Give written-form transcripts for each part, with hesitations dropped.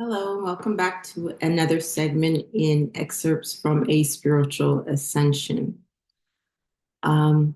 Hello, welcome back to another segment in excerpts from a Spiritual Ascension. Um,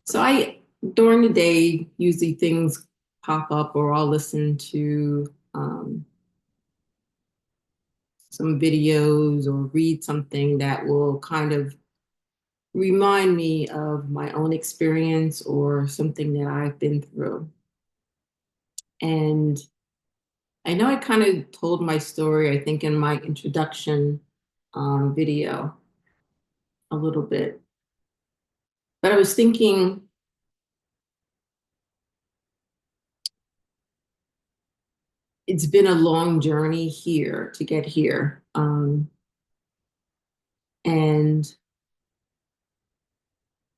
so during the day, usually things pop up, or I'll listen to some videos or read something that will kind of remind me of my own experience or something that I've been through. And I know I kind of told my story, I think, in my introduction video a little bit. But I was thinking, it's been a long journey here to get here. And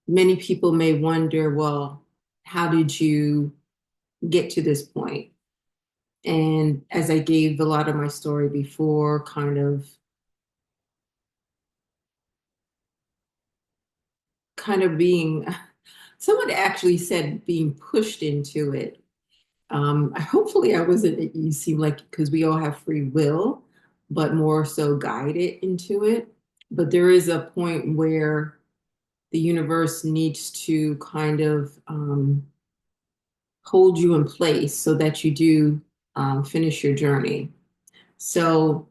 many people may wonder, well, how did you get to this point? And as I gave a lot of my story before, kind of being, someone actually said being pushed into it. Hopefully I wasn't, you seem like, because we all have free will, but more so guided into it. But there is a point where the universe needs to kind of hold you in place so that you do finish your journey. So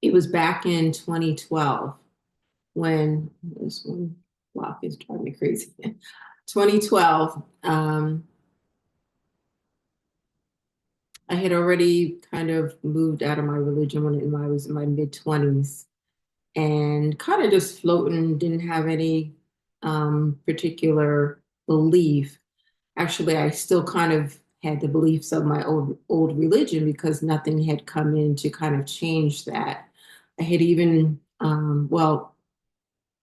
it was back in 2012 when this one block is driving me crazy. 2012, I had already kind of moved out of my religion when I was in my mid 20s and kind of just floating, didn't have any particular belief. Actually, I still kind of had the beliefs of my old religion because nothing had come in to kind of change that. I had even, well,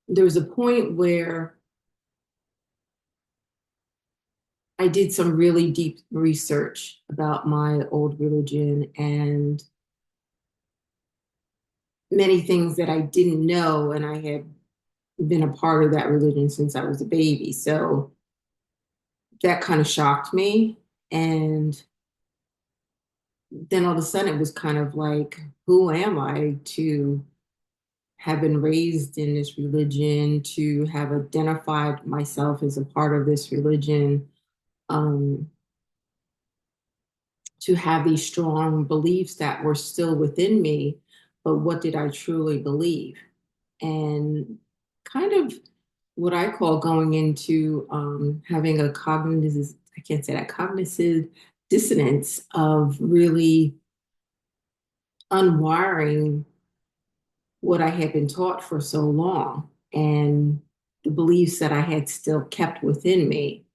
there was a point where I did some really deep research about my old religion and many things that I didn't know, and I had been a part of that religion since I was a baby. So that kind of shocked me. And then all of a sudden it was kind of like, who am I to have been raised in this religion, to have identified myself as a part of this religion, um, to have these strong beliefs that were still within me, but what did I truly believe? And kind of what I call going into having a cognitive, I can't say that, cognitive dissonance of really unwiring what I had been taught for so long and the beliefs that I had still kept within me.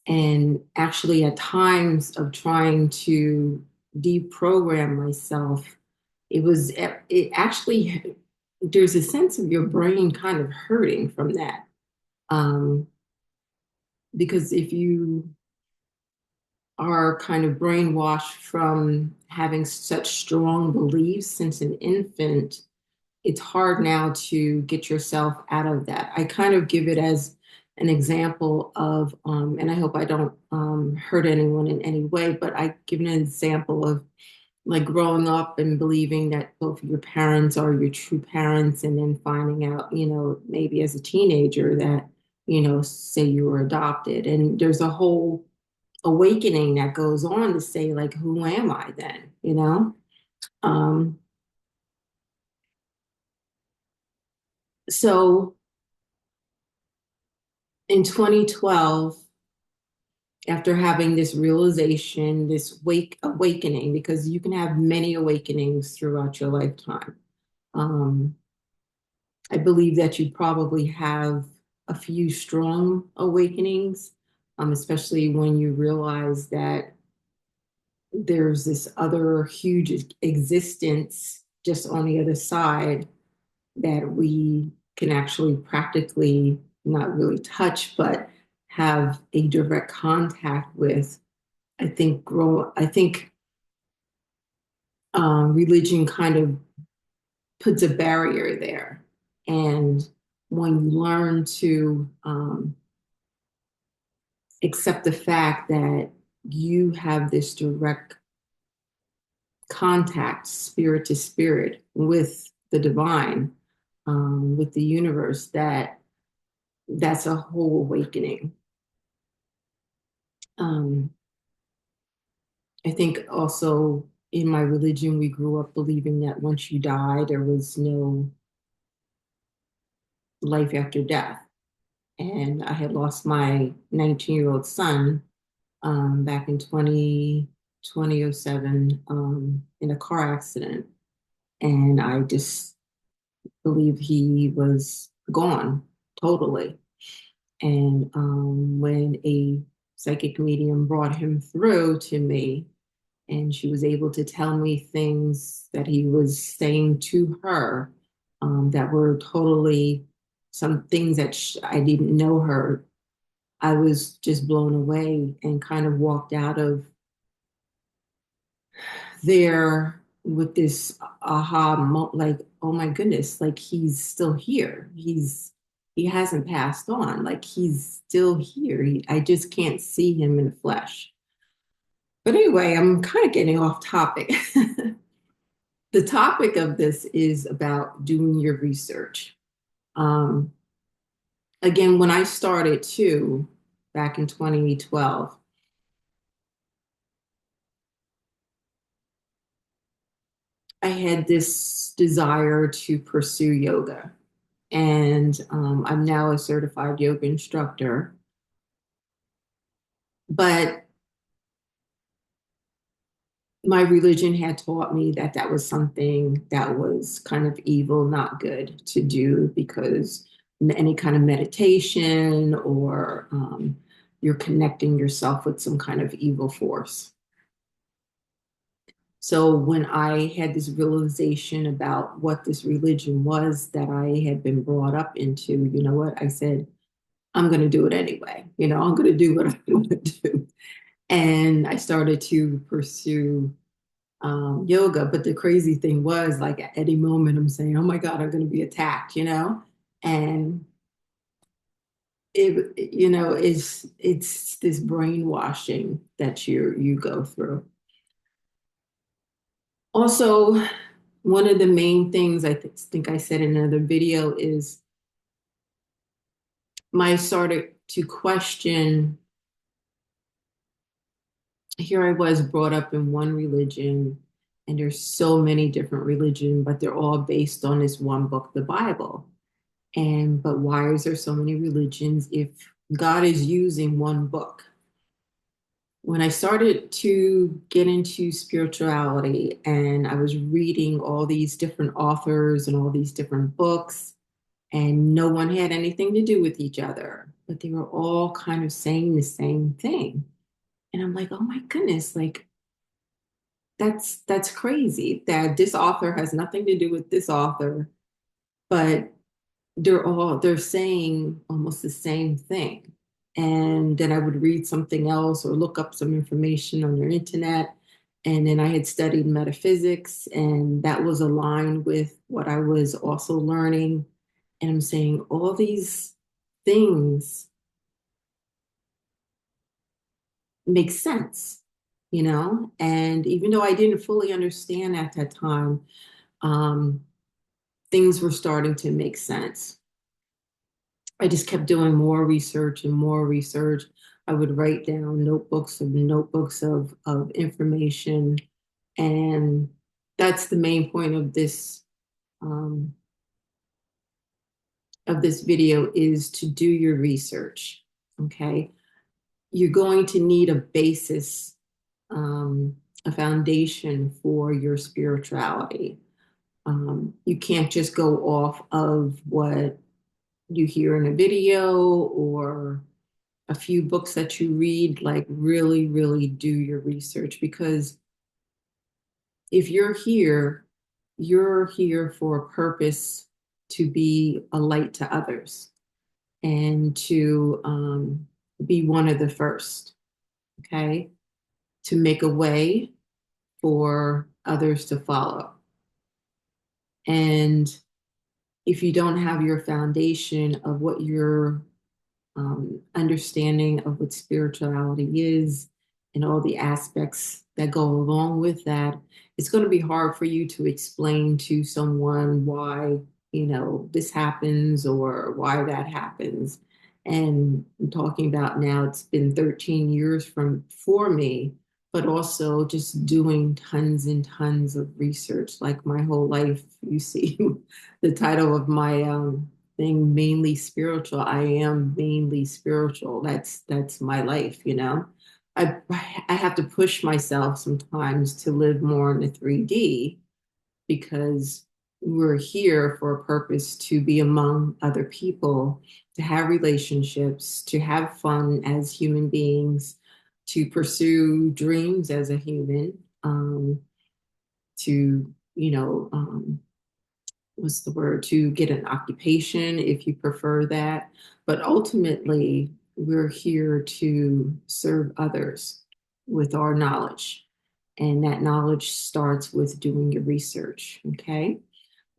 And actually, at times of trying to deprogram myself, it actually, there's a sense of your brain kind of hurting from that. Um, because if you are kind of brainwashed from having such strong beliefs since an infant, it's hard now to get yourself out of that. I kind of give it as an example of, and I hope I don't hurt anyone in any way, but I give an example of like growing up and believing that both of your parents are your true parents, and then finding out, maybe as a teenager that, say you were adopted. And there's a whole awakening that goes on to say, like, who am I then? Um, so in 2012, after having this realization, this awakening, because you can have many awakenings throughout your lifetime. Um, I believe that you probably have a few strong awakenings, especially when you realize that there's this other huge existence just on the other side that we can actually practically not really touch, but have a direct contact with. I think religion kind of puts a barrier there. And when you learn to accept the fact that you have this direct contact spirit to spirit with the divine, with the universe, that's a whole awakening. Um, I think also in my religion, we grew up believing that once you die, there was no life after death. And I had lost my 19-year-old son back in 2007 in a car accident. And I just believe he was gone totally. And when a psychic medium brought him through to me, and she was able to tell me things that he was saying to her that were totally some things that I didn't know her. I was just blown away and kind of walked out of there with this like, oh my goodness, like he's still here. He hasn't passed on. Like he's still here. I just can't see him in the flesh. But anyway, I'm kind of getting off topic. The topic of this is about doing your research. Um, Again, when I started too, back in 2012, I had this desire to pursue yoga. And I'm now a certified yoga instructor. But my religion had taught me that that was something that was kind of evil, not good to do because any kind of meditation or you're connecting yourself with some kind of evil force. So when I had this realization about what this religion was that I had been brought up into, you know what? I said, I'm going to do it anyway. You know, I'm going to do what I want to do. And I started to pursue yoga. But the crazy thing was, like, at any moment, I'm saying, oh my God, I'm going to be attacked, you know? And it's this brainwashing that you go through. Also, one of the main things think I said in another video is my started to question. Here I was brought up in one religion, and there's so many different religions, but they're all based on this one book, the Bible. And but why is there so many religions if God is using one book? When I started to get into spirituality and I was reading all these different authors and all these different books, and no one had anything to do with each other, but they were all kind of saying the same thing. And I'm like, oh my goodness, like that's crazy that this author has nothing to do with this author, but they're saying almost the same thing. And then I would read something else or look up some information on the internet. And then I had studied metaphysics, and that was aligned with what I was also learning. And I'm saying all these things make sense, you know? And even though I didn't fully understand at that time, um, things were starting to make sense. I just kept doing more research and more research. I would write down notebooks of information. And that's the main point um, of this video is to do your research. Okay. You're going to need a basis, a foundation for your spirituality. You can't just go off of what you hear in a video or a few books that you read. Like, really, really do your research, because if you're here for a purpose, to be a light to others and to be one of the first, okay, to make a way for others to follow. And if you don't have your foundation of what your understanding of what spirituality is and all the aspects that go along with that, it's going to be hard for you to explain to someone why, this happens or why that happens. And I'm talking about now, it's been 13 years for me, but also just doing tons and tons of research, like my whole life. You see the title of my thing, mainly spiritual. I am mainly spiritual. That's my life. I have to push myself sometimes to live more in the 3D, because we're here for a purpose, to be among other people, to have relationships, to have fun as human beings, to pursue dreams as a human, to, what's the word, to get an occupation if you prefer that. But ultimately, we're here to serve others with our knowledge. And that knowledge starts with doing your research. Okay.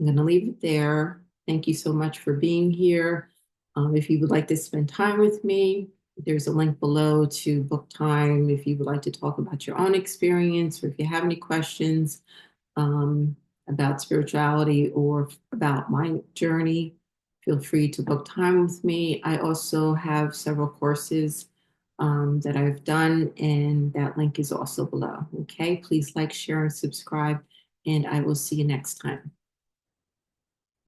I'm going to leave it there. Thank you so much for being here. If you would like to spend time with me, there's a link below to book time. If you would like to talk about your own experience, or if you have any questions, um, about spirituality or about my journey, feel free to book time with me. I also have several courses that I've done, and that link is also below. Okay, please like, share, and subscribe, and I will see you next time.